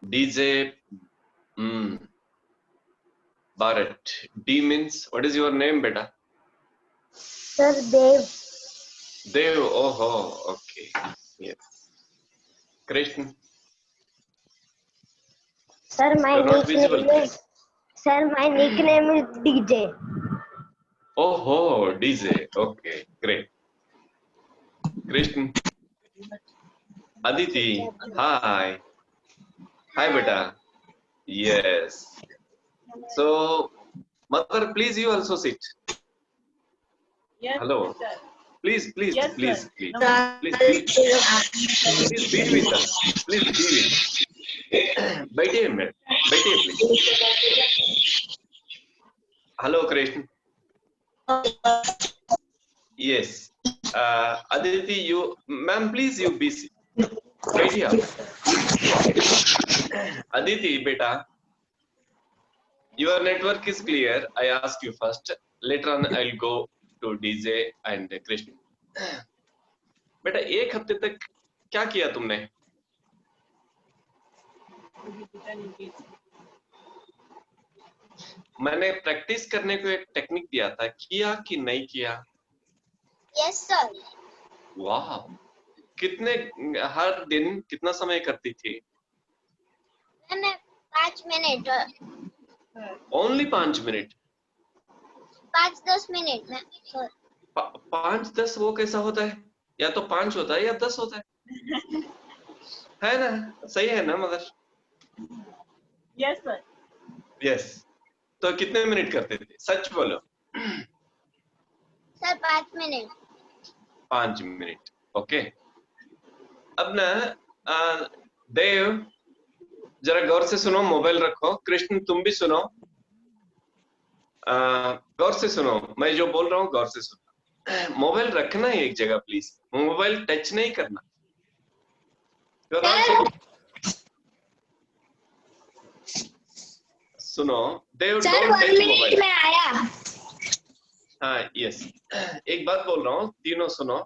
DJ Bharat. D means, what is your name, beta? Sir, Dev. Dev, oh, okay. Yes. Krishna. Sir, my You're not visible. nickname is DJ. Oh, DJ. Okay, great. Krishna. Aditi. Hi. Hi, beta. Yes. So, mother, please you also sit. Yes, Hello. sir. Please, Yes, sir. please be with us. Please be with us. बैठिए madam, बैठिए please. Hello Krishna. Yes. Aditi, you, ma'am, please you be seated. बैठिए आप. Aditi, beta, your network is clear. I ask you first. Later on, I'll go to DJ and Krishna. बेटा, एक हफ्ते तक क्या किया तुमने? मैंने प्रैक्टिस करने को एक टेक्निक दिया था, किया कि नहीं किया? Yes, sir. वाह, कितने, हर दिन कितना समय करती थी? मैंने 5 मिनट. Only 5 minute? 5-10 मिनट में. 5-10 वो कैसा होता है? या तो 5 होता है या 10 होता है. है ना? सही है ना मदर? Yes sir. यस. तो कितने मिनट करते थे? सच बोलो. Sir 5 minute. 5 मिनट. ओके. अब ना देव, जरा गौर से सुनो, मोबाइल रखो. कृष्ण, तुम भी सुनो. गौर से सुनो, मैं जो बोल रहा हूँ गौर से सुनो. मोबाइल रखना है एक जगह प्लीज. मोबाइल टच नहीं करना. सुनो देव, डोंट टच मोबाइल. में आया. हाँ, यस. एक बात बोल रहा हूँ, तीनों सुनो.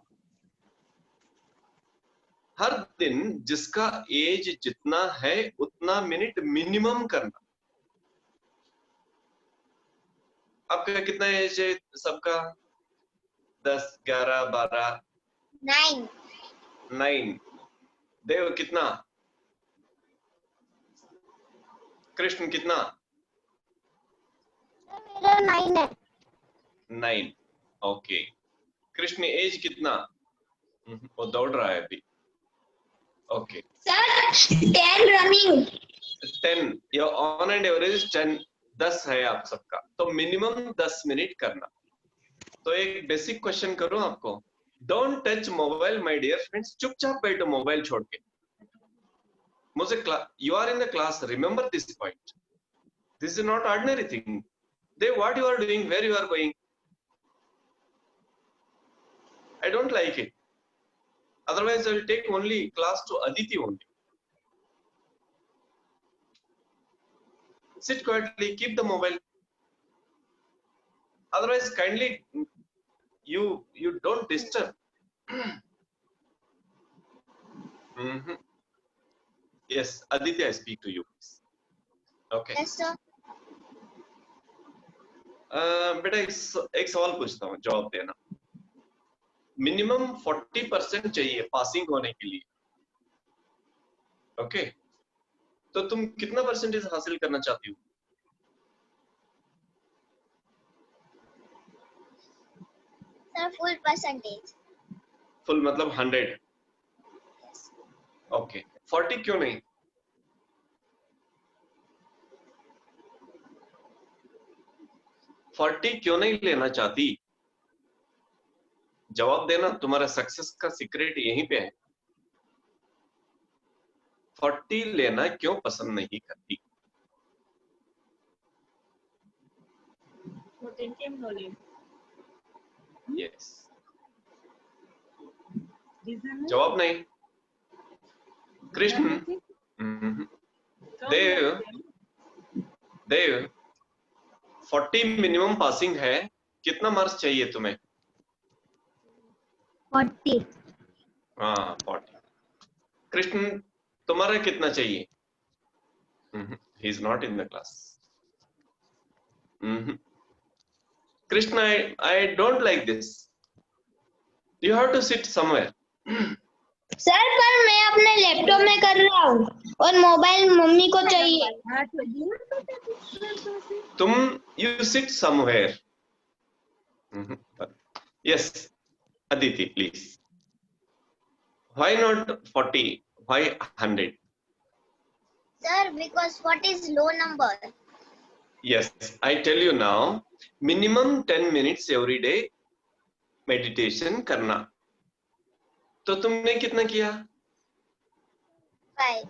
हर दिन जिसका एज जितना है उतना मिनट मिनिमम करना. आपका कितना एज है सबका? 10, 11, 12? 9. देव कितना? कृष्ण कितना? मेरा 9 है. 9. ओके. कृष्ण एज कितना? वो दौड़ रहा है अभी. Okay. Sir 10 running. 10. Your on and average 10. 10 है आप सबका. तो मिनिमम 10 मिनट करना. तो एक बेसिक क्वेश्चन करूं आपको. Don't touch mobile my dear friends. चुपचाप बैठो मोबाइल छोड़ के. मुझे you are in the class, remember this point. This is not ordinary thing. They what you are doing, where you are going. I don't like it. Otherwise, I will take only class to Aditi only. Sit quietly, keep the mobile. Otherwise, kindly you don't disturb. Yes, Aditi, I speak to you. Okay. Yes, sir. बेटा एक सवाल पूछता हूँ, जवाब देना. Minimum 40% चाहिए passing होने के लिए. ओके. तो तुम कितना परसेंटेज हासिल करना चाहती हो? Sir full percentage. फुल मतलब 100. ओके. 40 क्यों नहीं? क्यों नहीं लेना चाहती? जवाब देना. तुम्हारा सक्सेस का सीक्रेट यहीं पे है. 40 लेना क्यों पसंद नहीं करती? यस. जवाब नहीं. कृष्ण. देव 40 मिनिमम पासिंग है. कितना मार्क्स चाहिए तुम्हें? 40. हाँ 40. कृष्ण, तुम्हारा कितना चाहिए? He is not in the class. Krishna, I don't like this. You have to sit somewhere. Sir पर मैं अपने लैपटॉप में कर रहा हूँ और मोबाइल मम्मी को चाहिए. You sit somewhere. Yes, Aditi, please. Why not 40? Why 100? Sir, because 40 is low number. Yes, I tell you now, minimum 10 minutes every day meditation करना. तो तुमने कितना किया? 5.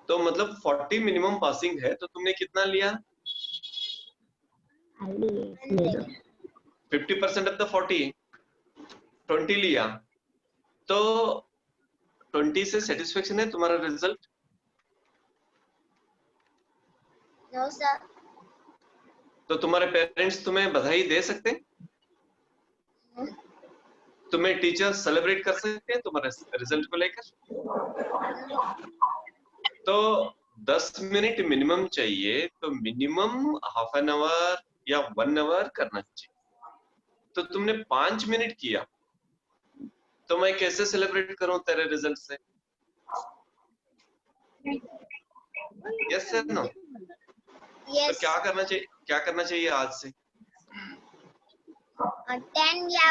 तो मतलब 40 मिनिमम पासिंग है, तो तुमने कितना लिया? 50% of the 40, 20 लिया. तो 20 से सेटिस्फेक्शन है तुम्हारा रिजल्ट? No sir. तो तुम्हारे पेरेंट्स तुम्हें बधाई दे सकते हैं? तुम्हें टीचर सेलिब्रेट कर सकते हैं तुम्हारे रिजल्ट को लेकर? तो 10 मिनट मिनिमम चाहिए, तो मिनिमम हाफ एन आवर या 1 आवर करना चाहिए. तो तुमने 5 मिनट किया, तो मैं कैसे सेलिब्रेट करूं तेरे रिजल्ट से? Yes sir no? तो Yes. क्या करना चाहिए आज से? 10 या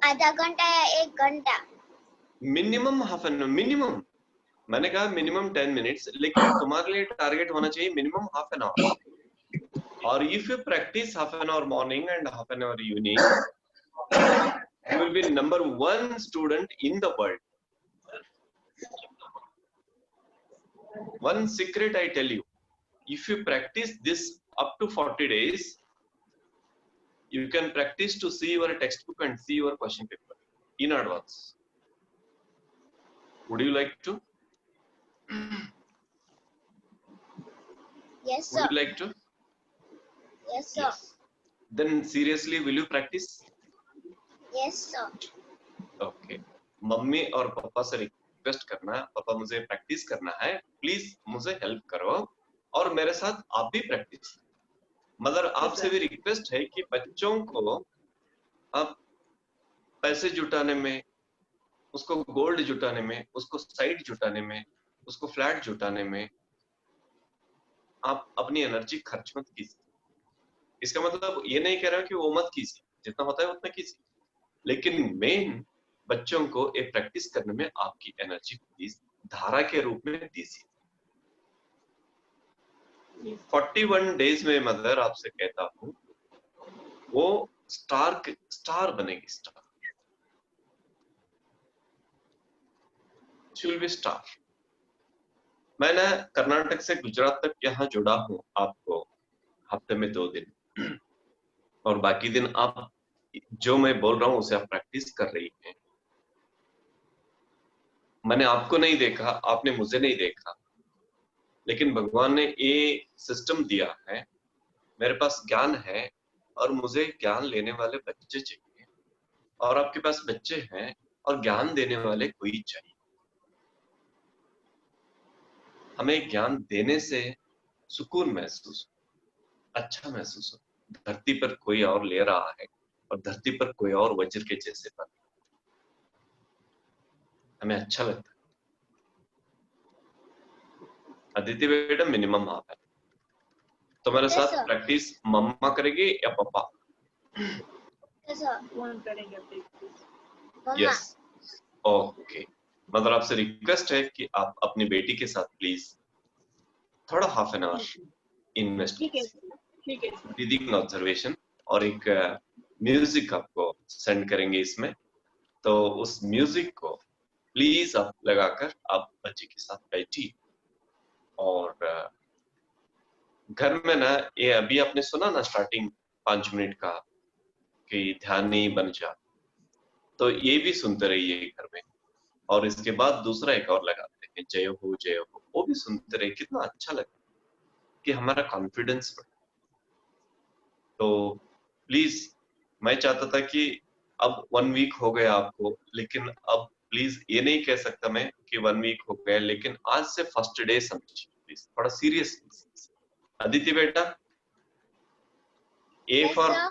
आधा घंटा या 1 घंटा. Minimum half an hour. Minimum मैंने कहा मिनिमम 10 मिनट्स, लेकिन तुम्हारे लिए टारगेट होना चाहिए मिनिमम हाफ एन आवर. और if you practice half an hour morning and half an hour evening, you will be number 1 student in the world. One secret I tell you, if you practice this up to 40 days, you can practice to see your textbook and see your question paper in advance. Would you like to? Yes sir. Would you like to? Yes sir. Yes. Then seriously, will you practice? Yes sir. Okay. Mummy और पापा से request करना, पापा मुझे practice करना है, please मुझे help करो, और मेरे साथ आप भी प्रैक्टिस. मगर आपसे भी रिक्वेस्ट है कि बच्चों को आप पैसे जुटाने में, उसको गोल्ड जुटाने में, उसको साइट जुटाने में, उसको फ्लैट जुटाने में आप अपनी एनर्जी खर्च मत कीजिए. इसका मतलब ये नहीं कह रहा कि वो मत कीजिए, जितना होता है उतना कीजिए, लेकिन मेन बच्चों को एक प्रैक्टिस करने में आपकी एनर्जी प्लीज धारा के रूप में दीजिए. 41 डेज में मदर आपसे कहता हूं, वो स्टार बनेगी. Star, she will be star. मैं ना कर्नाटक से गुजरात तक यहाँ जुड़ा हूँ आपको हफ्ते में 2 दिन, और बाकी दिन आप जो मैं बोल रहा हूँ उसे आप प्रैक्टिस कर रही हैं. मैंने आपको नहीं देखा, आपने मुझे नहीं देखा, लेकिन भगवान ने ये सिस्टम दिया है. मेरे पास ज्ञान है और मुझे ज्ञान लेने वाले बच्चे चाहिए, और आपके पास बच्चे हैं और ज्ञान देने वाले कोई चाहिए. हमें ज्ञान देने से सुकून महसूस हो, अच्छा महसूस हो. धरती पर कोई और ले रहा है और धरती पर कोई और वज्र के जैसे बन, हमें अच्छा लगता है. अदिति बेटा मिनिमम हाफ है. तुम्हारे Yes, साथ sir. प्रैक्टिस मम्मा करेगी या पापा? Yes sir. कौन करेंगे practice? मम्मा. यस. ओके. मतलब आपसे रिक्वेस्ट है कि आप अपनी बेटी के साथ प्लीज थोड़ा हाफ एन आवर इन्वेस्ट ठीक है कीजिए. ठीक है. ब्रीदिंग ऑब्जर्वेशन और एक म्यूजिक आपको सेंड करेंगे इसमें, तो उस म्यूजिक को प्लीज आप लगाकर आप बच्चे के साथ बैठिए. और घर में ना, ये अभी आपने सुना ना स्टार्टिंग 5 मिनट का कि ध्यान नहीं बन जा, तो ये भी सुनते रहिए घर में. और इसके बाद दूसरा एक और लगाते हैं, जय हो जय हो, वो भी सुनते रहिए. कितना अच्छा लगता है कि हमारा कॉन्फिडेंस बढ़े. तो प्लीज मैं चाहता था कि अब 1 वीक हो गया आपको, लेकिन अब प्लीज ये नहीं कह सकता मैं कि 1 वीक हो गया, लेकिन आज से फर्स्ट डे समझिए प्लीज, थोड़ा सीरियस। अदिति बेटा, ए Yes, for sir.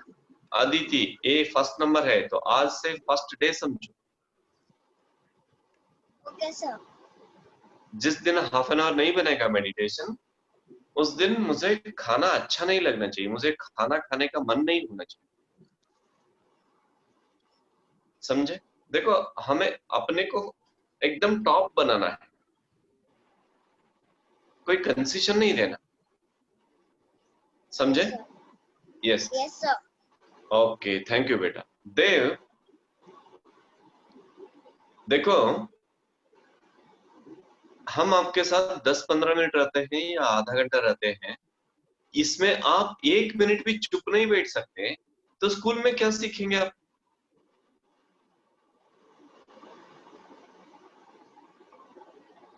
Aditi, A first number है, तो आज से फर्स्ट डे समझो। Okay, sir. जिस दिन हाफ एन आवर नहीं बनेगा मेडिटेशन, उस दिन मुझे खाना अच्छा नहीं लगना चाहिए, मुझे खाना खाने का मन नहीं होना चाहिए, समझे? देखो, हमें अपने को एकदम टॉप बनाना है, कोई कंसेशन नहीं देना, समझे? Yes, sir. Yes, Yes, sir. Okay, thank you बेटा। देव, देखो, हम आपके साथ 10-15 मिनट रहते हैं या आधा घंटा रहते हैं, इसमें आप 1 मिनट भी चुप नहीं बैठ सकते, तो स्कूल में क्या सीखेंगे आप?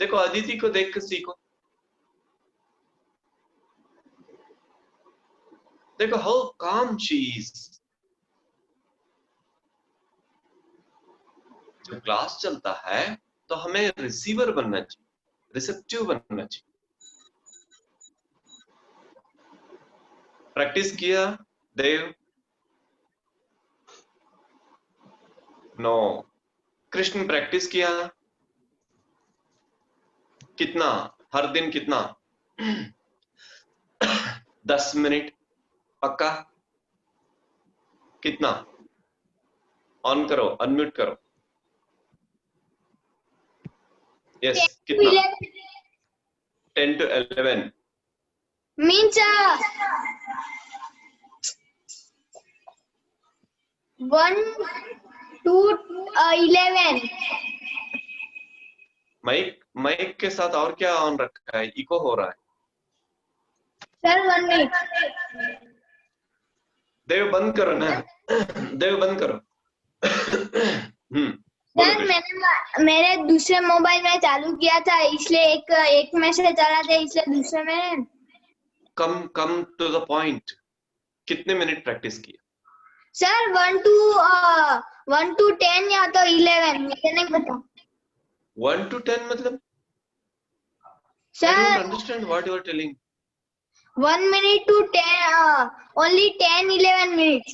देखो, अदिति को देख कर सीखो। देखो हाउ काम शी इज। जब क्लास चलता है तो हमें रिसीवर बनना चाहिए, रिसेप्टिव बनना चाहिए। प्रैक्टिस किया देव? नो। कृष्ण प्रैक्टिस किया? कितना? हर दिन कितना? 10 मिनट पक्का? कितना? ऑन करो, अनम्यूट करो। यस, कितना? 10 to 11 Means 1 to 11. माइक के साथ और क्या ऑन रखा है? इको हो रहा है। Sir, 1 minute. देव बंद करो ना। देव बंद करो। बोलो सर, कृष्ण। मेरे दूसरे मोबाइल में चालू किया था, इसलिए एक में से चला था, इसलिए दूसरे में। Come to the point. कितने मिनट प्रैक्टिस किया? सर 1 to 10 या तो 11, मुझे नहीं पता। 1 to 10 मतलब? I sir don't understand what you are telling. 1 minute to 10, only 10-11 minutes.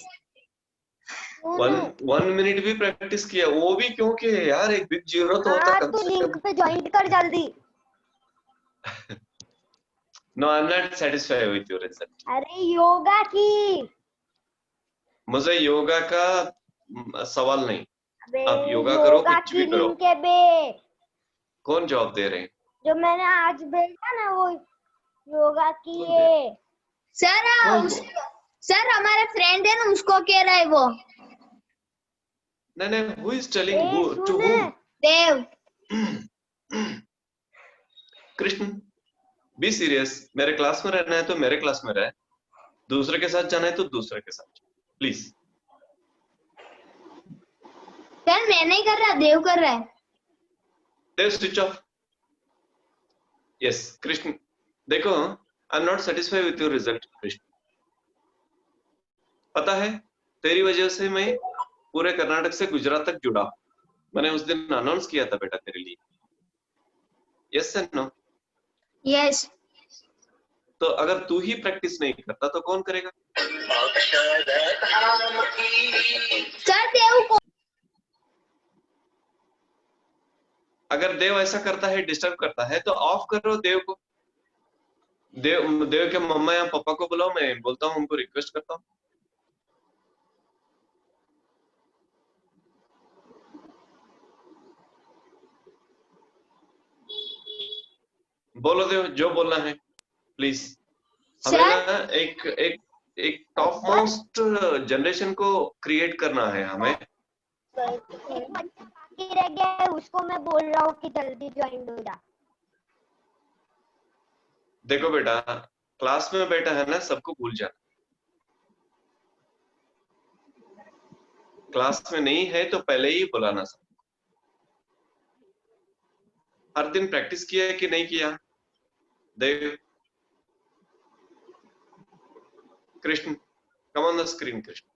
One minute भी प्रैक्टिस किया, वो भी क्यों किया यार? एक बिग जीरो तो होता कम तू से लिंक कम। पे ज्वाइन कर जल्दी। No, I'm not satisfied with your result. अरे योगा की। मुझे योगा का सवाल नहीं। अबे आप योगा करो, योगा कुछ की भी करो। लिंक है बे, कौन जवाब दे रहे हैं? जो मैंने आज भेजा ना वो योगा की कौन दे? है। सर कौन? सर हमारे फ्रेंड है ना, उसको कह रहा है वो। नहीं, who is telling? ए Who to सुन, whom? Dev. Krishna, be serious. मेरे क्लास में रहना है तो मेरे क्लास में रहे, दूसरे के साथ जाना है तो दूसरे के साथ, प्लीज। सर मैं नहीं कर रहा, देव कर रहा है। देव स्विच ऑफ। यस कृष्ण, देखो, I am not satisfied with your result Krishna. पता है, तेरी वजह से मैं पूरे कर्नाटक से गुजरात तक जुड़ा। मैंने उस दिन अनाउंस किया था बेटा तेरे लिए। Yes and no? यस। तो अगर तू ही प्रैक्टिस नहीं करता तो कौन करेगा? सर देव को। अगर देव ऐसा करता है, डिस्टर्ब करता है, तो ऑफ करो देव को। देव के मम्मा या पापा को बुलाओ, मैं बोलता हूँ, उनको रिक्वेस्ट करता हूँ। बोलो देव, जो बोलना है प्लीज। हमें ना एक टॉप मोस्ट जनरेशन को क्रिएट करना है हमें। बाकी रह गया है, उसको मैं बोल रहा हूँ कि जल्दी ज्वाइन हो जा। देखो बेटा, क्लास में बैठा है ना, सबको भूल जाना। क्लास में नहीं है तो पहले ही बुलाना सब। हर दिन प्रैक्टिस किया है कि नहीं किया? Dev, Krishna, come on the screen. Krishna,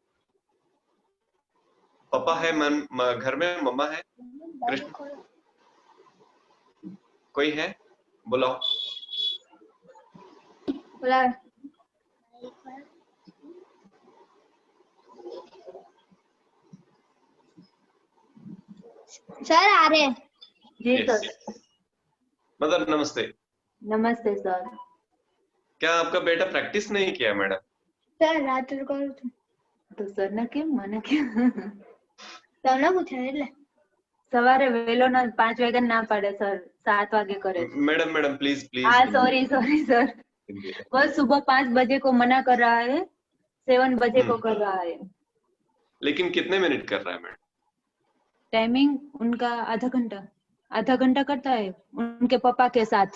पापा है, घर में मम्मा है। कृष्ण, कोई है? बुलाओ। बोला सर आ रहे हैं। जी Yes. सर। मदर नमस्ते। नमस्ते सर। क्या आपका बेटा प्रैक्टिस नहीं किया मैडम? सर रात को तो सर ने केम મને કેમ તમને પૂછે એટલે સવારે વહેલો ના 5 વાગે ના પાડે સર, 7 વાગે करे। Madam madam please please. हाँ सॉरी सॉरी सर, वो सुबह 5 बजे को मना कर रहा है, 7 बजे को कर रहा है। लेकिन कितने मिनट कर रहा है मैडम? टाइमिंग उनका आधा घंटा करता है उनके पापा के साथ।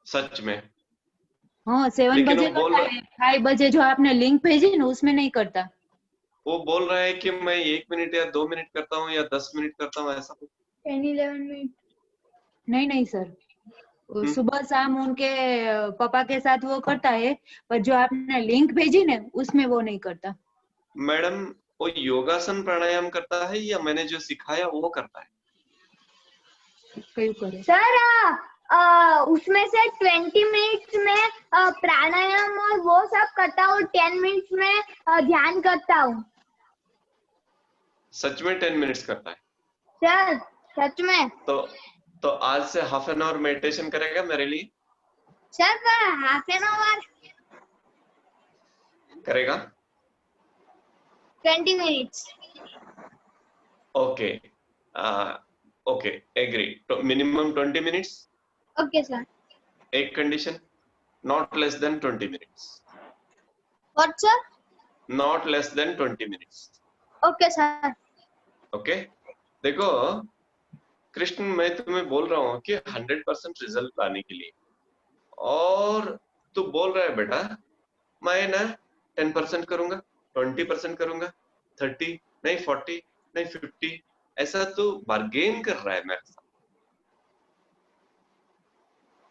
सच में? हाँ 7 लेकिन बजे वो बोल करता है, 5 बजे जो आपने लिंक भेजी ना उसमें नहीं करता। वो बोल रहा है कि मैं 1 मिनट या 2 मिनट करता हूँ या 10 मिनट करता हूँ, ऐसा कुछ? 10-11 मिनट। नहीं नहीं सर, सुबह शाम उनके पापा के साथ वो करता है, पर जो आपने लिंक भेजी ना उसमें वो नहीं करता। मैडम वो योगासन प्राणायाम करता है या मैंने जो सिखाया वो करता है? क्यों करे सर उसमें से 20 मिनट्स में प्राणायाम और वो सब करता हूँ, 10 मिनट्स में ध्यान करता हूँ। सच में 10 मिनट्स करता है? सर सच में। तो आज से हाफ एन आवर मेडिटेशन करेगा मेरे लिए? सर पर हाफ एन आवर करेगा? 20 मिनट्स। Okay okay agree. तो मिनिमम 20 मिनट्स। Okay sir. एक condition, not less than 20 minutes. What sir? Not less than 20 minutes. Okay sir. Okay देखो कृष्ण, मैं तुम्हें बोल रहा हूँ कि 100% रिजल्ट लाने के लिए, और तू बोल रहा है बेटा मैं ना 10% करूंगा, 20% करूंगा, 30 नहीं 40 नहीं 50, ऐसा तू बार्गेन कर रहा है मेरे साथ।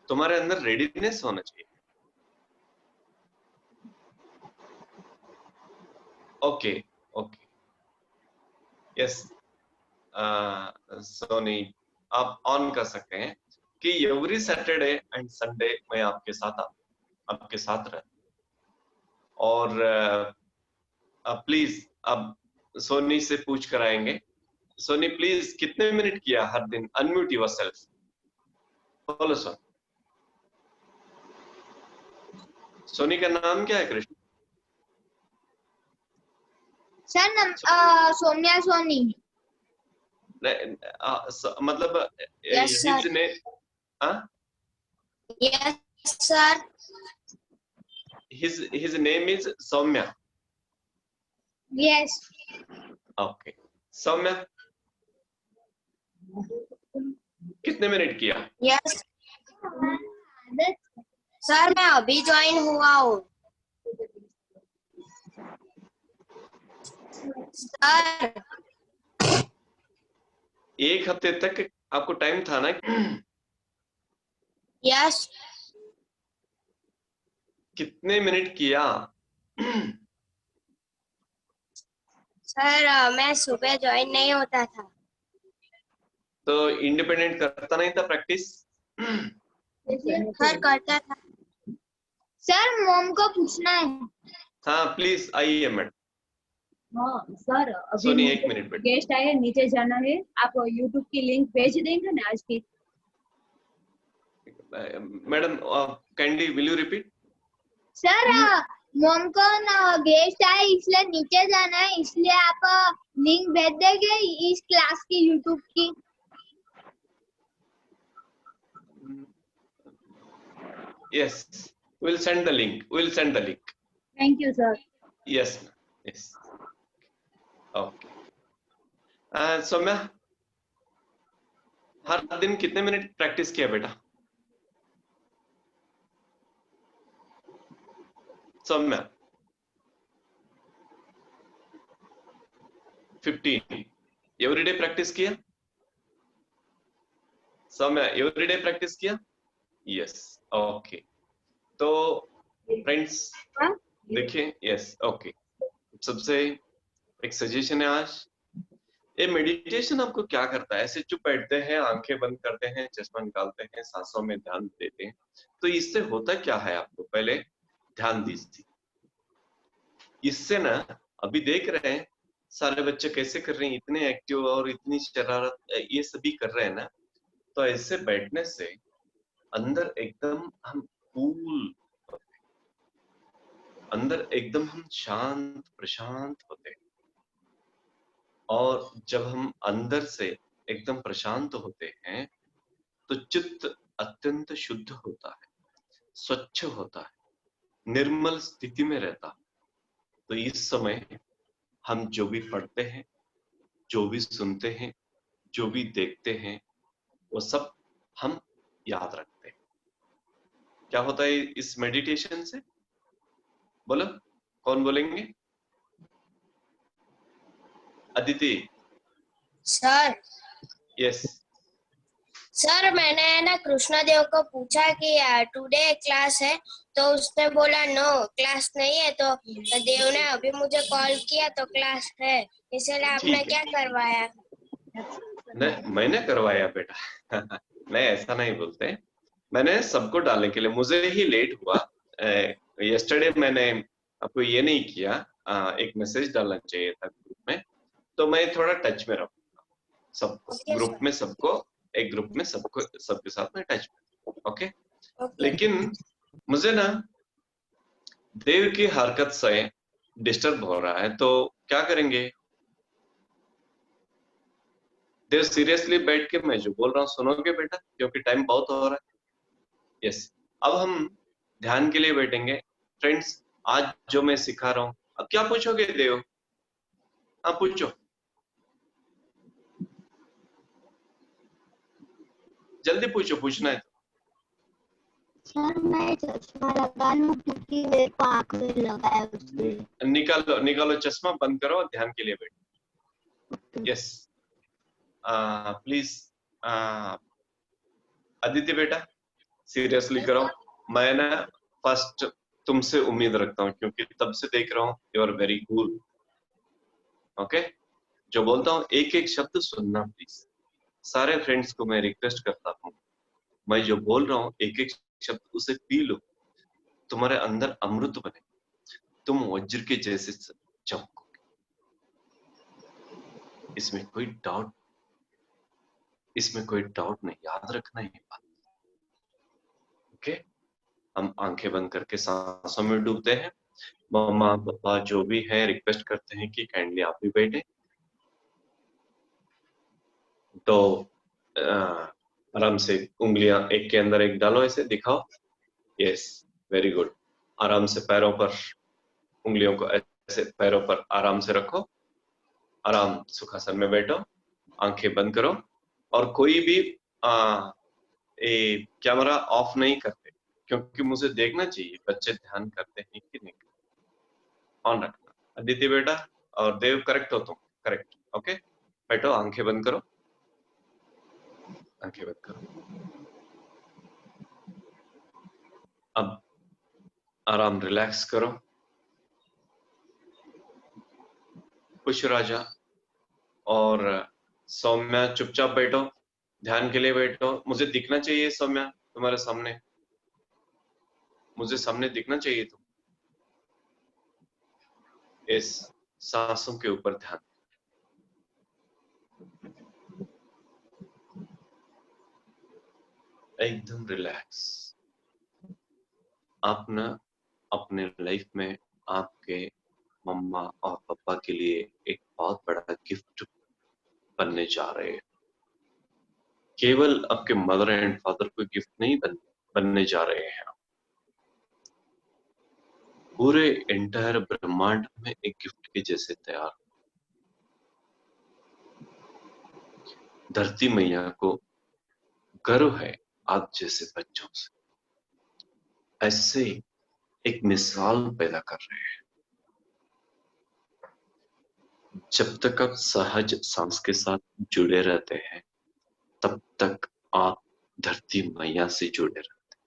तुम्हारे अंदर रेडीनेस होना चाहिए। ओके ओके यस सोनी, आप ऑन कर सकते हैं कि एवरी सैटरडे एंड संडे मैं आपके साथ रहता, और प्लीज अब सोनी से पूछ कर आएंगे। सोनी प्लीज कितने मिनट किया हर दिन? Unmute yourself. बोलो सोनी का नाम क्या है कृष्ण? सर सोनिया सोनी। मतलब Yes, sir. Yes sir. his name is Saumya. Yes. Okay Saumya कितने मिनट किया? यस सर मैं अभी ज्वाइन हुआ हूँ सर। एक हफ्ते तक आपको टाइम था ना? यस कितने मिनट किया? सर मैं सुबह ज्वाइन नहीं होता था। तो इंडिपेंडेंट करता नहीं था प्रैक्टिस? सर करता था। सर मॉम को पूछना है। हाँ प्लीज आइए मैडम। हाँ सर, सोनी अभी एक मिनट बेटा। गेस्ट आए, नीचे जाना है। आप यूट्यूब की लिंक भेज देंगे ना आज की? Madam kindly will you repeat? Sir mom को ना गेस्ट आए इसलिए नीचे जाना है, इसलिए आप लिंक भेज देंगे इस क्लास की यूट्यूब की? Yes, we'll send the link. We'll send the link. Thank you, sir. Yes, yes. Okay. Saumya, हर दिन कितने मिनट प्रैक्टिस किया बेटा? सौम्या 15 एवरीडे प्रैक्टिस किया? सौम्या एवरीडे प्रैक्टिस किया? Yes okay. तो फ्रेंड्स देखिए, यस ओके, सबसे एक सजेशन है आज, ये मेडिटेशन आपको क्या करता है? ऐसे चुप बैठते हैं, आंखें बंद करते हैं, चश्मा निकालते हैं, सांसों में ध्यान देते हैं, तो इससे होता क्या है? आपको पहले ध्यान दीजिए। इससे ना अभी देख रहे हैं सारे बच्चे कैसे कर रहे हैं, इतने एक्टिव और इतनी शरारत ये सभी कर रहे हैं ना। तो ऐसे बैठने से अंदर एकदम हम कूल, अंदर एकदम हम शांत प्रशांत होते हैं। और जब हम अंदर से एकदम प्रशांत होते हैं तो चित्त अत्यंत शुद्ध होता है, स्वच्छ होता है, निर्मल स्थिति में रहता है। तो इस समय हम जो भी पढ़ते हैं, जो भी सुनते हैं, जो भी देखते हैं, वो सब हम याद रखते हैं। क्या होता है इस मेडिटेशन से? बोलो, कौन बोलेंगे? अदिति। Sir yes. सर मैंने है ना कृष्णा देव को पूछा कि टुडे क्लास है, तो उसने बोला नो क्लास नहीं है। तो देव ने अभी मुझे कॉल किया तो क्लास है, इसलिए आपने ठीक क्या है। करवाया? नहीं, मैंने करवाया बेटा। नहीं, ऐसा नहीं बोलते। मैंने सबको डालने के लिए, मुझे ही लेट हुआ। यस्टरडे मैंने आपको ये नहीं किया, एक मैसेज डालना चाहिए था ग्रुप में, तो मैं थोड़ा टच में रहूंगा सबको, Okay, ग्रुप sir. में सबको, एक ग्रुप में सबको, सबके साथ में टच में। ओके। Okay. लेकिन मुझे ना देव की हरकत से डिस्टर्ब हो रहा है, तो क्या करेंगे? देव सीरियसली बैठ के मैं जो बोल रहा हूँ सुनोगे बेटा, क्योंकि टाइम बहुत हो रहा है। यस। अब हम ध्यान के लिए बैठेंगे फ्रेंड्स। आज जो मैं सिखा रहा हूँ, अब क्या पूछोगे देव? हाँ पूछो, जल्दी पूछो, पूछना है। सर मैं चश्मा लगा लूं क्योंकि मेरे को आँख में लगा है उसके। निकालो निकालो चश्मा, बंद करो, ध्यान के लिए बैठो। यस। प्लीज अदिति बेटा सीरियसली करो। मैं ना फर्स्ट तुमसे उम्मीद रखता हूँ, क्योंकि तब से देख रहा हूँ you are very cool. Okay. जो बोलता हूँ एक एक शब्द सुनना प्लीज। सारे फ्रेंड्स को मैं रिक्वेस्ट करता हूँ, मैं जो बोल रहा हूँ एक एक शब्द उसे पी लो, तुम्हारे अंदर अमृत बने, तुम वज्र के जैसे चमकोगे। इसमें कोई डाउट, इसमें कोई डाउट नहीं, याद रखना है बात। ओके। हम आंखें बंद करके सांसों में डूबते हैं। मम्मा पापा जो भी है रिक्वेस्ट करते हैं कि काइंडली आप भी बैठे। तो आराम से उंगलियां एक के अंदर एक डालो, ऐसे दिखाओ। Yes, very good. आराम से पैरों पर उंगलियों को ऐसे पैरों पर आराम से रखो। आराम सुखासन में बैठो, आंखें बंद करो। और कोई भी कैमरा ऑफ नहीं करते, क्योंकि मुझे देखना चाहिए बच्चे ध्यान करते हैं कि नहीं। ऑन रखना। अदिति बेटा और देव करेक्ट हो तुम, करेक्ट। ओके, बैठो, आंखें बंद करो, आंखें बंद करो। अब आराम रिलैक्स करो। खुश राजा और सौम्या चुपचाप बैठो, ध्यान के लिए बैठो। मुझे दिखना चाहिए सौम्या तुम्हारे सामने, मुझे सामने दिखना चाहिए तुम। इस सांसों के ऊपर ध्यान, एकदम रिलैक्स। आप ना अपने लाइफ में आपके मम्मा और पापा के लिए एक बहुत बड़ा गिफ्ट बनने जा रहे हैं। केवल आपके मदर एंड फादर को गिफ्ट नहीं बनने जा रहे हैं, पूरे एंटायर ब्रह्मांड में एक गिफ्ट के जैसे तैयार। धरती मैया को गर्व है आप जैसे बच्चों से, ऐसे एक मिसाल पैदा कर रहे हैं। जब तक आप सहज सांस के साथ जुड़े रहते हैं, तब तक आप धरती मैया से जुड़े रहते हैं,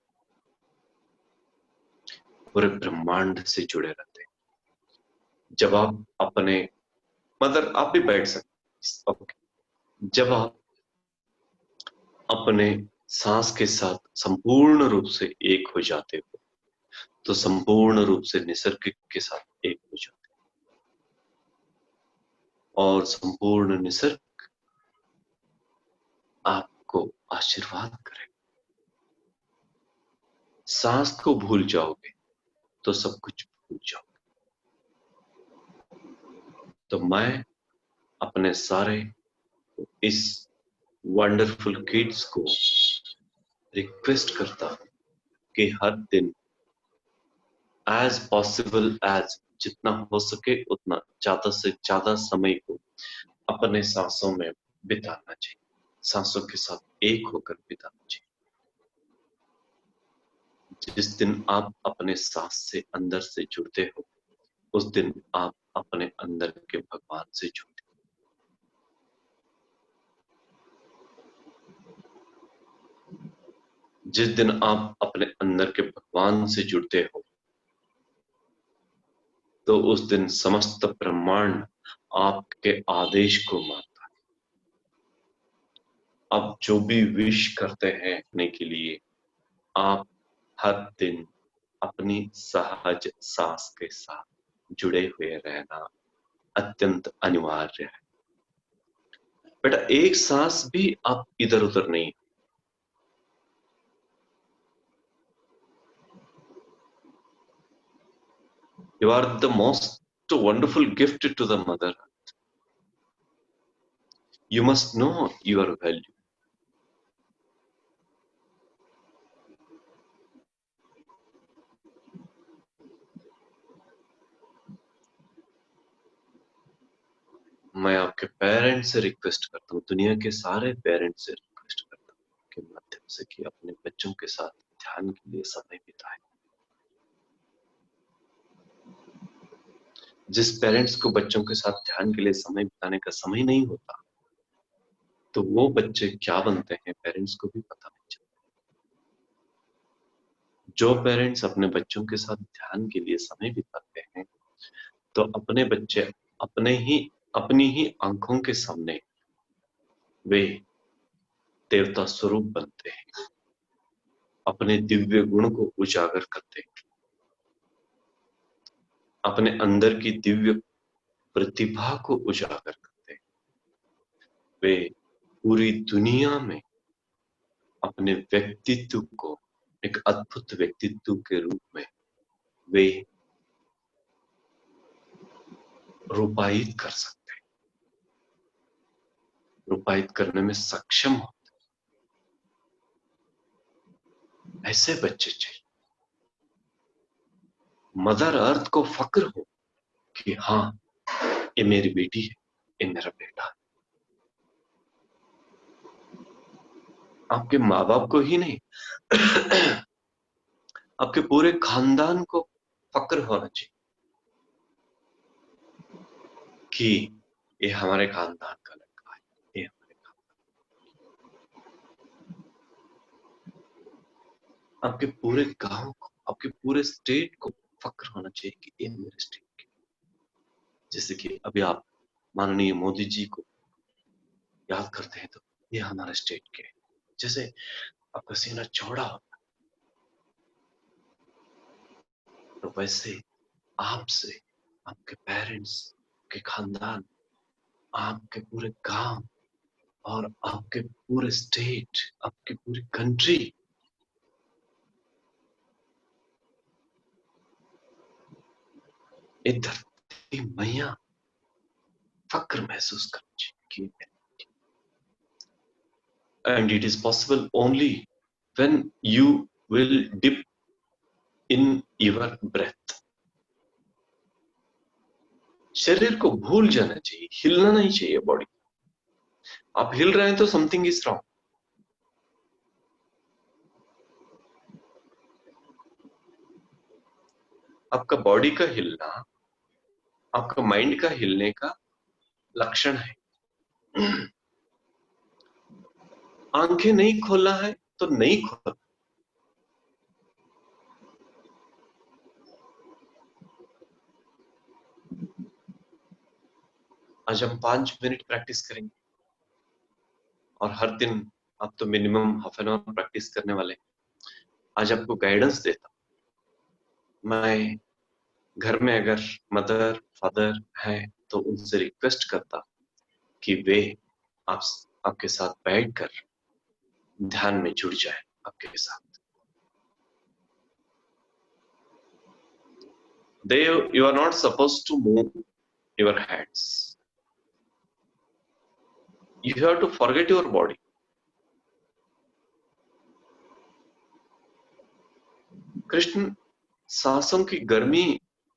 पूरे ब्रह्मांड से जुड़े रहते हैं। जब आप अपने मदर, आप भी बैठ सकते हैं। जब आप अपने सांस के साथ संपूर्ण रूप से एक हो जाते हो, तो संपूर्ण रूप से निसर्ग के साथ एक हो जाते हैं और संपूर्ण निसर्ग आपको आशीर्वाद करे। सांस को भूल जाओगे तो सब कुछ भूल जाओगे। तो मैं अपने सारे इस वंडरफुल किड्स को रिक्वेस्ट करता हूं कि हर दिन एज पॉसिबल एज जितना हो सके उतना ज्यादा से ज्यादा समय को अपने सांसों में बिताना चाहिए, सांसों के साथ एक होकर बिताना चाहिए। जिस दिन आप अपने सांस से अंदर से जुड़ते हो उस दिन आप अपने अंदर के भगवान से जुड़ते हो। जिस दिन आप अपने अंदर के भगवान से जुड़ते हो तो उस दिन समस्त ब्रह्मांड आपके आदेश को मानता है। आप जो भी विश करते हैं अपने के लिए, आप हर दिन अपनी सहज सांस के साथ जुड़े हुए रहना अत्यंत अनिवार्य है। बेटा एक सांस भी आप इधर उधर नहीं। You are the most wonderful gift to the mother earth. You must know your value. मैं आपके पेरेंट्स से रिक्वेस्ट करता हूँ, दुनिया के सारे पेरेंट्स से रिक्वेस्ट करता हूँ के माध्यम से कि अपने बच्चों के साथ ध्यान के लिए समय बिताएं। जिस पेरेंट्स को बच्चों के साथ ध्यान के लिए समय बिताने का समय नहीं होता तो वो बच्चे क्या बनते हैं पेरेंट्स को भी पता नहीं चलता। जो पेरेंट्स अपने बच्चों के साथ ध्यान के लिए समय बिताते हैं तो अपने बच्चे अपनी ही आंखों के सामने वे देवता स्वरूप बनते हैं, अपने दिव्य गुण को उजागर करते हैं, अपने अंदर की दिव्य प्रतिभा को उजागर करते हैं। वे पूरी दुनिया में अपने व्यक्तित्व को एक अद्भुत व्यक्तित्व के रूप में वे रूपायित कर सकते हैं, रूपायित करने में सक्षम होते हैं। ऐसे बच्चे चाहिए। मदर अर्थ को फक्र हो कि हाँ ये मेरी बेटी है, ये मेरा बेटा है। आपके माँ बाप को ही नहीं आपके पूरे खानदान को फक्र होना चाहिए कि ये हमारे खानदान का लड़का है, ये हमारे खानदान। आपके पूरे गांव को, आपके पूरे स्टेट को फक्र होना चाहिए कि ये मेरे स्टेट के। जैसे कि अभी आप माननीय मोदी जी को याद करते हैं तो ये हमारे स्टेट के। जैसे आपका सीना चौड़ा होता तो वैसे आपसे आपके पेरेंट्स के खानदान, आपके पूरे गांव और आपके पूरे स्टेट, आपकी पूरी कंट्री ये धरती मैया फक्र महसूस करनी चाहिए। And it is possible only when you will dip in your breath. शरीर को भूल जाना चाहिए, हिलना नहीं चाहिए बॉडी। आप हिल रहे हैं तो समथिंग इज रॉन्ग। आपका बॉडी का हिलना आपका माइंड का हिलने का लक्षण है। आंखें नहीं खोलना है तो नहीं खोलना। आज हम 5 मिनट प्रैक्टिस करेंगे और हर दिन आप तो minimum half an hour practice करने वाले। आज आपको गाइडेंस देता हूं, मैं घर में अगर मदर फादर हैं तो उनसे रिक्वेस्ट करता कि वे आपके साथ बैठकर ध्यान में जुड़ जाए आपके साथ। You are not supposed to move your hands. You have to forget your body. Krishna सांसों की गर्मी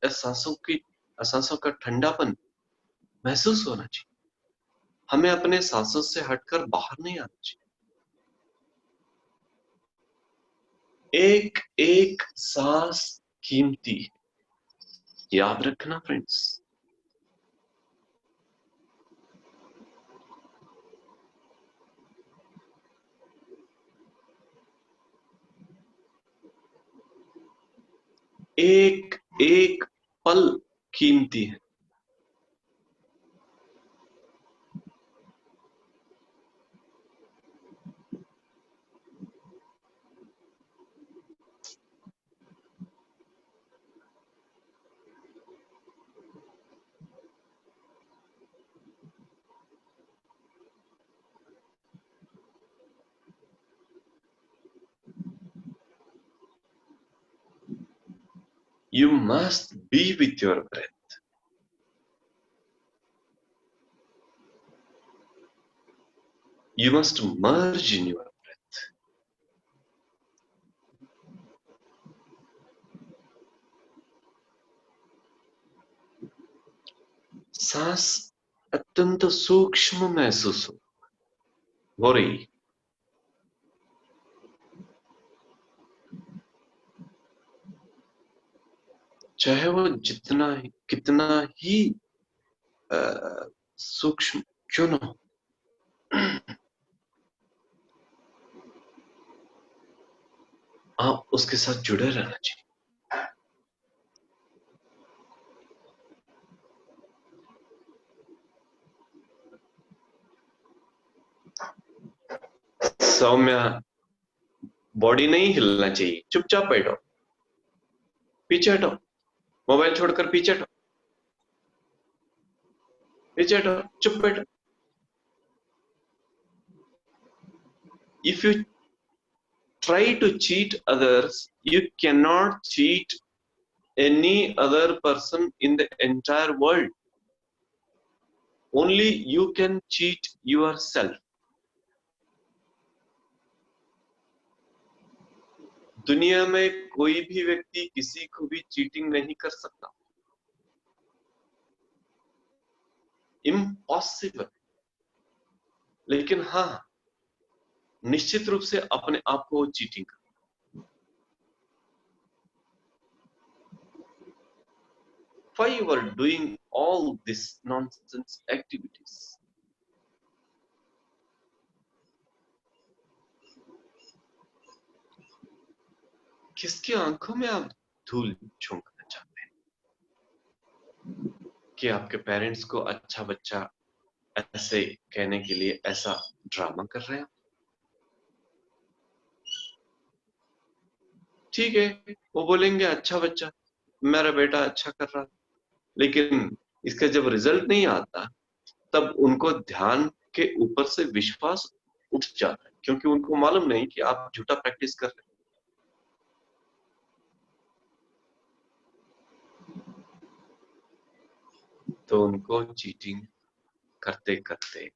या सांसों का ठंडापन महसूस होना चाहिए। हमें अपने सांसों से हटकर बाहर नहीं आना चाहिए। एक एक सांस कीमती है, याद रखना फ्रेंड्स। एक एक पल कीमती है। You must be with your breath. You must merge in your breath. सांस अत्यंत सूक्ष्म महसूस हो रही। चाहे वो कितना ही सूक्ष्म क्यों न हो, आप उसके साथ जुड़े रहना चाहिए। सौम्या, बॉडी नहीं हिलना चाहिए, चुपचाप बैठो, पीछे हटो, मोबाइल छोड़कर पीछे हटो, पीछे हटो, चुप बैठो। If you try to cheat others, you cannot cheat any other person in the entire world. Only you can cheat yourself. दुनिया में कोई भी व्यक्ति किसी को भी चीटिंग नहीं कर सकता, इम्पॉसिबल। लेकिन हाँ, निश्चित रूप से अपने आप को चीटिंग कर। Why you are doing all this nonsense activities? किसकी आंखों में आप धूल झोंकना चाहते हैं? कि आपके पेरेंट्स को अच्छा बच्चा ऐसे कहने के लिए ऐसा ड्रामा कर रहे हैं? ठीक है, वो बोलेंगे अच्छा बच्चा, मेरा बेटा अच्छा कर रहा है, लेकिन इसका जब रिजल्ट नहीं आता तब उनको ध्यान के ऊपर से विश्वास उठ जाता है, क्योंकि उनको मालूम नहीं कि आप झूठा प्रैक्टिस कर रहे हैं। तो उनको चीटिंग करते करते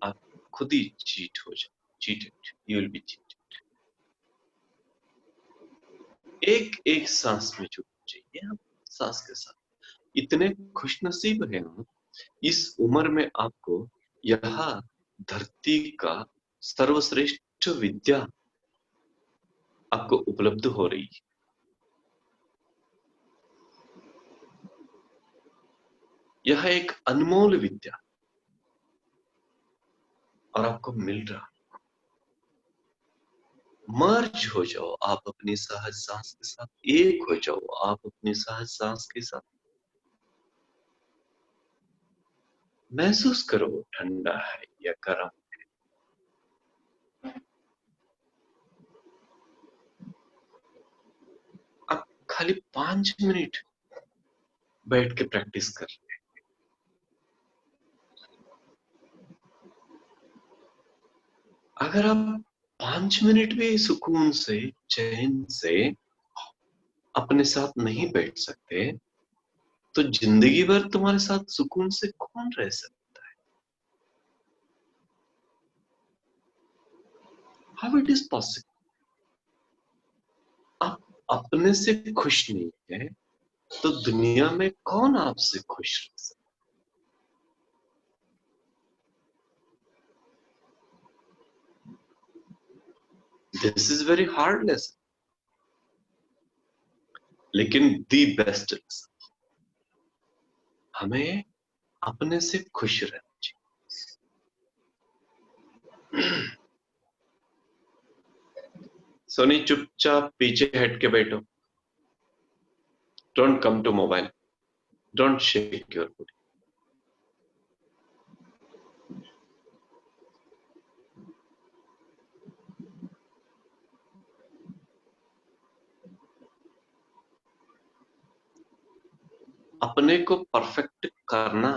आप खुद ही चीट हो जाओ, cheated, you will be cheated. एक एक सांस में जुड़ना चाहिए आप सांस के साथ। इतने खुशनसीब हैं आप, इस उम्र में आपको यह धरती का सर्वश्रेष्ठ विद्या आपको उपलब्ध हो रही है। यह एक अनमोल विद्या और आपको मिल रहा। मर्ज हो जाओ आप अपनी सहज सांस के साथ, एक हो जाओ आप अपनी सहज सांस के साथ। महसूस करो ठंडा है या गर्म है। आप खाली 5 मिनट बैठ के प्रैक्टिस कर रहे हैं। अगर आप 5 मिनट भी सुकून से, चैन से अपने साथ नहीं बैठ सकते, तो जिंदगी भर तुम्हारे साथ सुकून से कौन रह सकता है? How it is possible? आप अपने से खुश नहीं है तो दुनिया में कौन आपसे खुश रह सकता? This is very hard lesson, लेकिन दी बेस्ट लेसन। हमें अपने से खुश रहना चाहिए। सोनी, चुपचाप पीछे हट के बैठो। Don't come to mobile, don't shake your body. अपने को परफेक्ट करना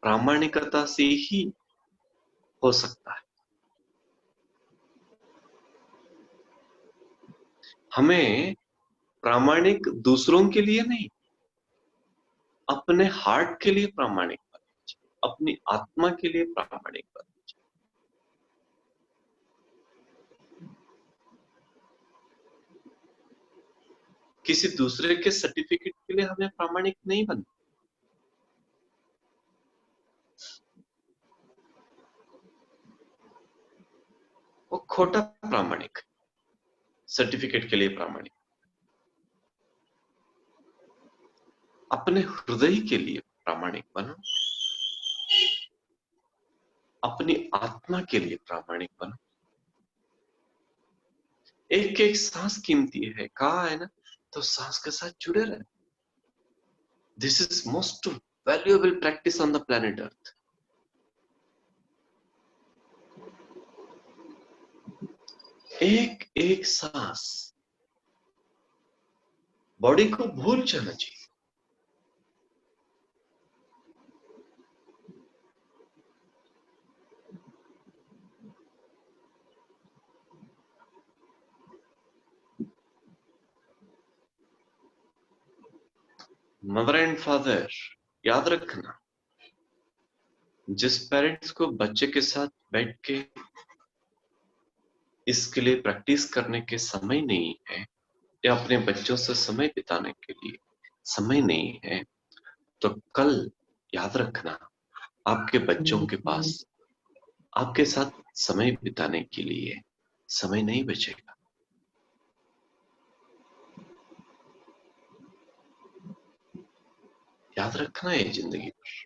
प्रामाणिकता से ही हो सकता है। हमें प्रामाणिक दूसरों के लिए नहीं, अपने हार्ट के लिए प्रामाणिक बनना चाहिए, अपनी आत्मा के लिए प्रामाणिक बनना चाहिए। किसी दूसरे के सर्टिफिकेट के लिए हमें प्रामाणिक नहीं बनना। वो खोटा प्रामाणिक, सर्टिफिकेट के लिए प्रामाणिक। अपने हृदय के लिए प्रामाणिक बनो, अपनी आत्मा के लिए प्रामाणिक बनो। एक एक सांस कीमती है, कहा है ना, तो सांस के साथ जुड़े रहे। This is most valuable practice on the planet earth. एक एक सांस बॉडी को भूल जाना चाहिए। मदर एंड फादर, याद रखना, जिस पेरेंट्स को बच्चे के साथ बैठ के इसके लिए प्रैक्टिस करने के समय नहीं है, या अपने बच्चों से समय बिताने के लिए समय नहीं है, तो कल याद रखना, आपके बच्चों के पास आपके साथ समय बिताने के लिए समय नहीं बचेगा। याद रखना है जिंदगी भर।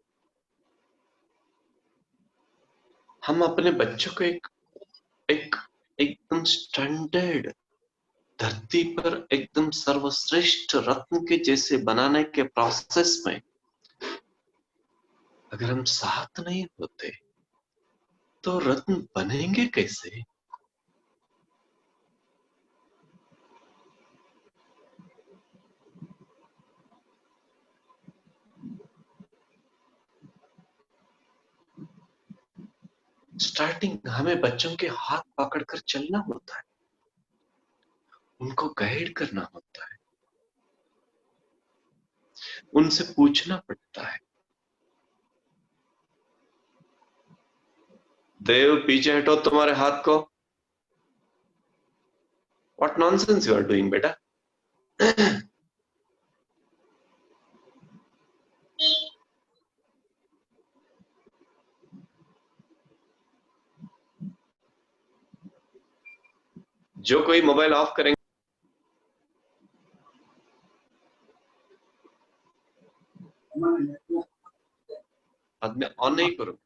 हम अपने बच्चों को एक एकदम स्टैंडर्ड, धरती पर एकदम सर्वश्रेष्ठ रत्न के जैसे बनाने के प्रोसेस में अगर हम साथ नहीं होते तो रत्न बनेंगे कैसे? स्टार्टिंग हमें बच्चों के हाथ पकड़कर चलना होता है, उनको गाइड करना होता है, उनसे पूछना पड़ता है। देव, पीछे हटो तुम्हारे हाथ को। What nonsense you are doing बेटा? जो कोई मोबाइल ऑफ करेंगे, बाद में ऑन नहीं करो।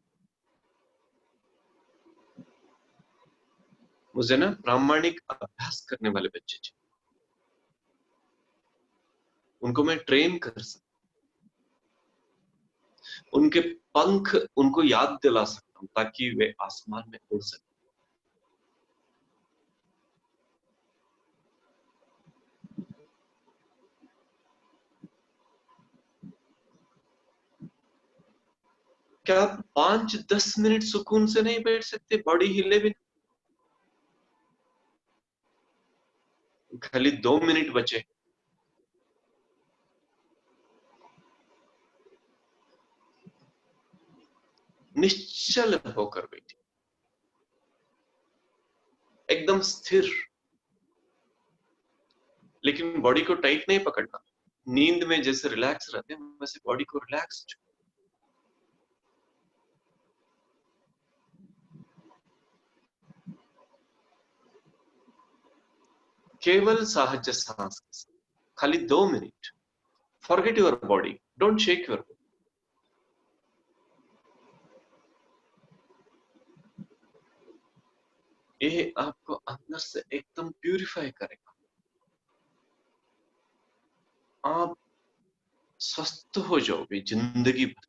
मुझे ना प्रामाणिक अभ्यास करने वाले बच्चे चाहिए, उनको मैं ट्रेन कर सकता, उनके पंख उनको याद दिला सकता हूं ताकि वे आसमान में उड़ सके। क्या आप 5-10 मिनट सुकून से नहीं बैठ सकते? बॉडी हिले भी, खाली 2 मिनट बचे। निश्चल होकर बैठिए, एकदम स्थिर, लेकिन बॉडी को टाइट नहीं पकड़ना। नींद में जैसे रिलैक्स रहते हैं वैसे बॉडी को रिलैक्स। केवल सहज सांस, खाली 2 minute. Forget your body, don't shake your body. ये आपको अंदर से एकदम प्यूरिफाई करेगा। आप स्वस्थ हो जाओगे जिंदगी भर।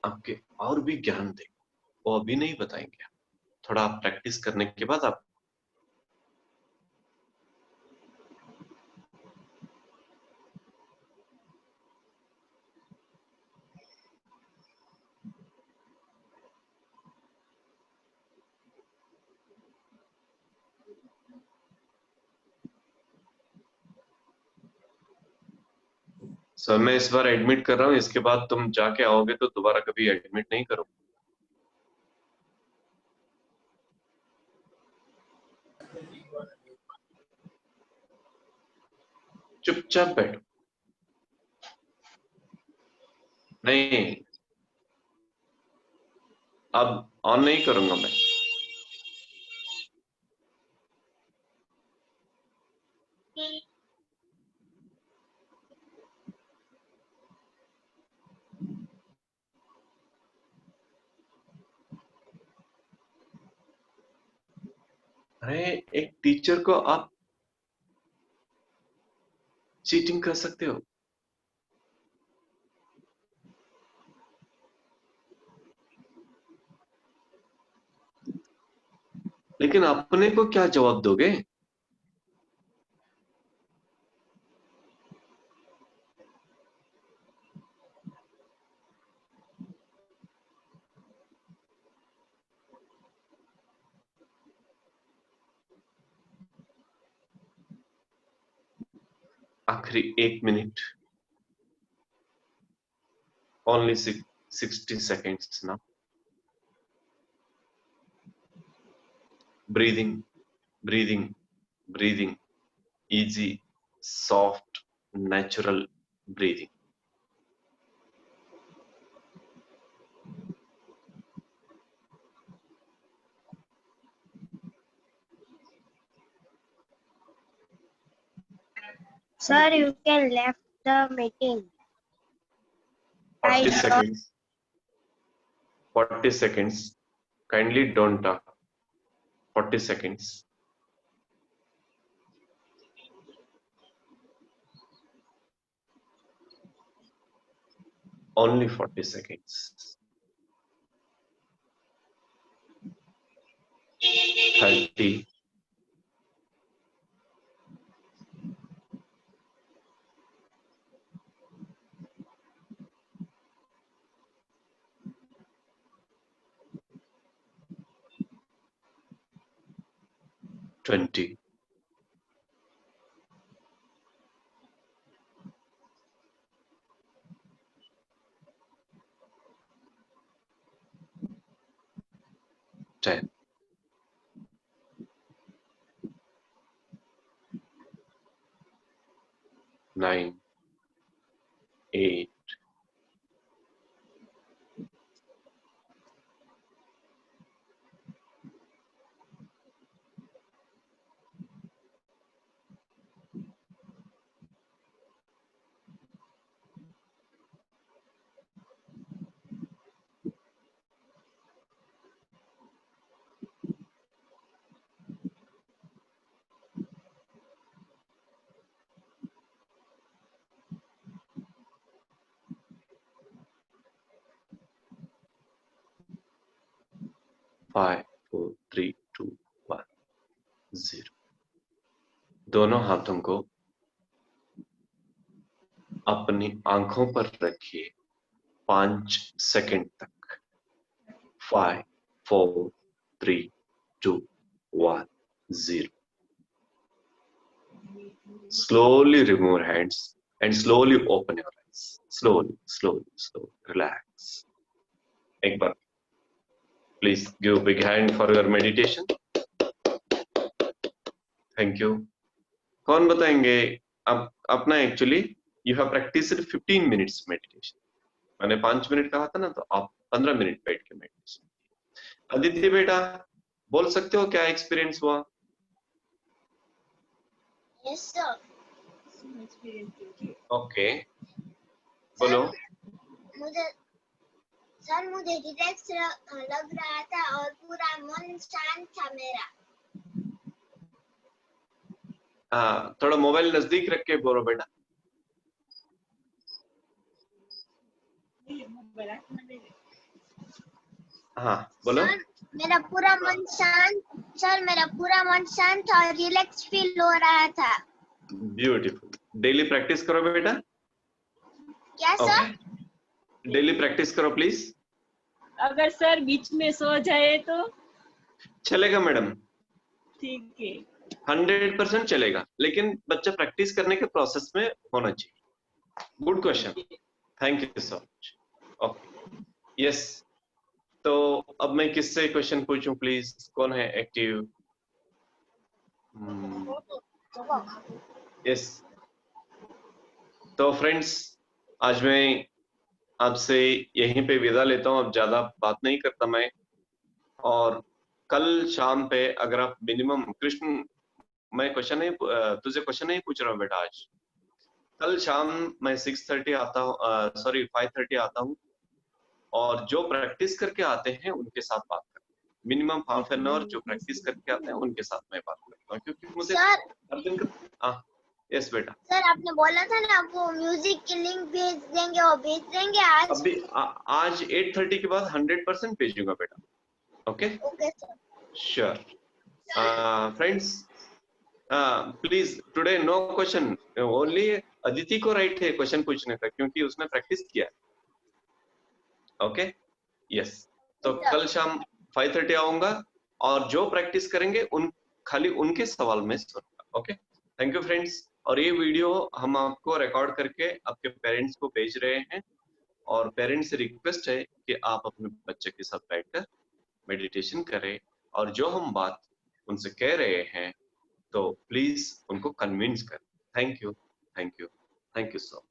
आपके और भी ज्ञान देगा, वो अभी नहीं बताएंगे, थोड़ा आप प्रैक्टिस करने के बाद आप। सर मैं इस बार एडमिट कर रहा हूँ, इसके बाद तुम जाके आओगे तो दोबारा कभी एडमिट नहीं करो। चुपचाप बैठो। नहीं, अब ऑन नहीं करूंगा मैं। अरे एक टीचर को आप चीटिंग कर सकते हो? लेकिन अपने को क्या जवाब दोगे? आखिरी 1 minute, only 60 seconds now. Breathing, breathing, breathing. Easy, soft, natural breathing. Sir, you can left the meeting. 40 seconds. 40 seconds. Kindly don't talk. 40 seconds. Only 40 seconds. 30. 20. 10. 9. 8. 5, 4, 3, 2, 1, 0. दोनों हाथों को अपनी आंखों पर रखिए 5 सेकंड तक। 5 4 3 2 1 0। Slowly remove your hands and slowly open your eyes. Slowly, slowly, slowly. Relax. एक बार please give a big hand for your meditation. Thank you. कौन बताएंगे? अब अपना actually you have practiced 15 minutes meditation. मैंने 5 मिनट कहा था ना, तो आप 15 मिनट बैठ के मेडिटेशन। आदित्य बेटा बोल सकते हो क्या एक्सपीरियंस हुआ? Yes sir. ओके बोलो। मुझे रिलैक्स लग रहा था और पूरा मन शांत था मेरा। हाँ, थोड़ा मोबाइल नजदीक रख के बोलो बेटा। हाँ बोलो। मेरा पूरा मन शांत और रिलैक्स फील हो रहा था। ब्यूटीफुल। डेली प्रैक्टिस करो बेटा। क्या सर? डेली प्रैक्टिस करो प्लीज। अगर सर बीच में सो जाए तो चलेगा मैडम, ठीक है। 100% चलेगा, लेकिन बच्चा प्रैक्टिस करने के प्रोसेस में होना चाहिए। Good question, thank you so much. Okay yes, तो अब मैं किससे क्वेश्चन पूछूं प्लीज? कौन है एक्टिव? यस, तो फ्रेंड्स आज मैं आपसे यहीं पे विदा लेता हूं। अब ज्यादा बात नहीं करता मैं। और कल शाम पे अगर आप मिनिमम कृष्ण, मैं क्वेश्चन नहीं तुझे क्वेश्चन नहीं पूछ रहा हूँ बेटा। आज कल शाम मैं 6:30 आता हूँ, सॉरी 5:30 आता हूँ, और जो प्रैक्टिस करके आते हैं उनके साथ बात करता हूँ। मिनिमम हाफ एन आवर जो प्रैक्टिस करके आते हैं उनके साथ मैं बात करता हूँ, क्योंकि मुझे हर दिन का। यस बेटा। सर आपने बोला था ना आपको म्यूजिक की लिंक भेज देंगे, वो भेज देंगे आज? अभी आज 8:30 के बाद 100% भेजूंगा बेटा। Okay okay sir. Sure. Friends please today no question, only Aditi को राइट है क्वेश्चन पूछने का, क्योंकि उसने प्रैक्टिस किया। ओके यस, तो कल शाम 5:30 आऊंगा, और जो प्रैक्टिस करेंगे उन खाली उनके सवाल में सुनूंगा। Okay thank you friends. और ये वीडियो हम आपको रिकॉर्ड करके आपके पेरेंट्स को भेज रहे हैं, और पेरेंट्स से रिक्वेस्ट है कि आप अपने बच्चे के साथ बैठकर मेडिटेशन करें, और जो हम बात उनसे कह रहे हैं तो प्लीज उनको कन्विंस करें। Thank you, thank you, thank you so much.